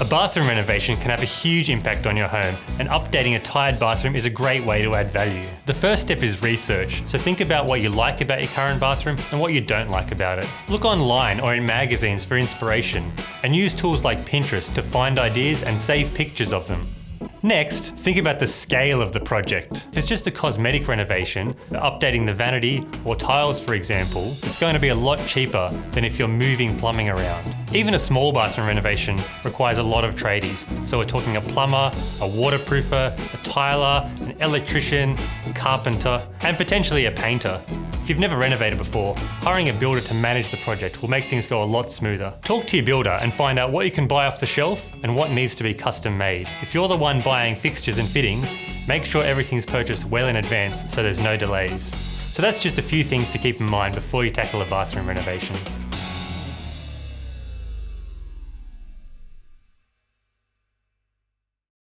A bathroom renovation can have a huge impact on your home, and updating a tired bathroom is a great way to add value. The first step is research, so think about what you like about your current bathroom and what you don't like about it. Look online or in magazines for inspiration, and use tools like Pinterest to find ideas and save pictures of them. Next, think about the scale of the project. If it's just a cosmetic renovation, updating the vanity or tiles for example, it's going to be a lot cheaper than if you're moving plumbing around. Even a small bathroom renovation requires a lot of tradies, so we're talking a plumber, a waterproofer, a tiler, an electrician, a carpenter, and potentially a painter. If you've never renovated before, hiring a builder to manage the project will make things go a lot smoother. Talk to your builder and find out what you can buy off the shelf and what needs to be custom made. If you're the one buying fixtures and fittings, make sure everything's purchased well in advance so there's no delays. So that's just a few things to keep in mind before you tackle a bathroom renovation.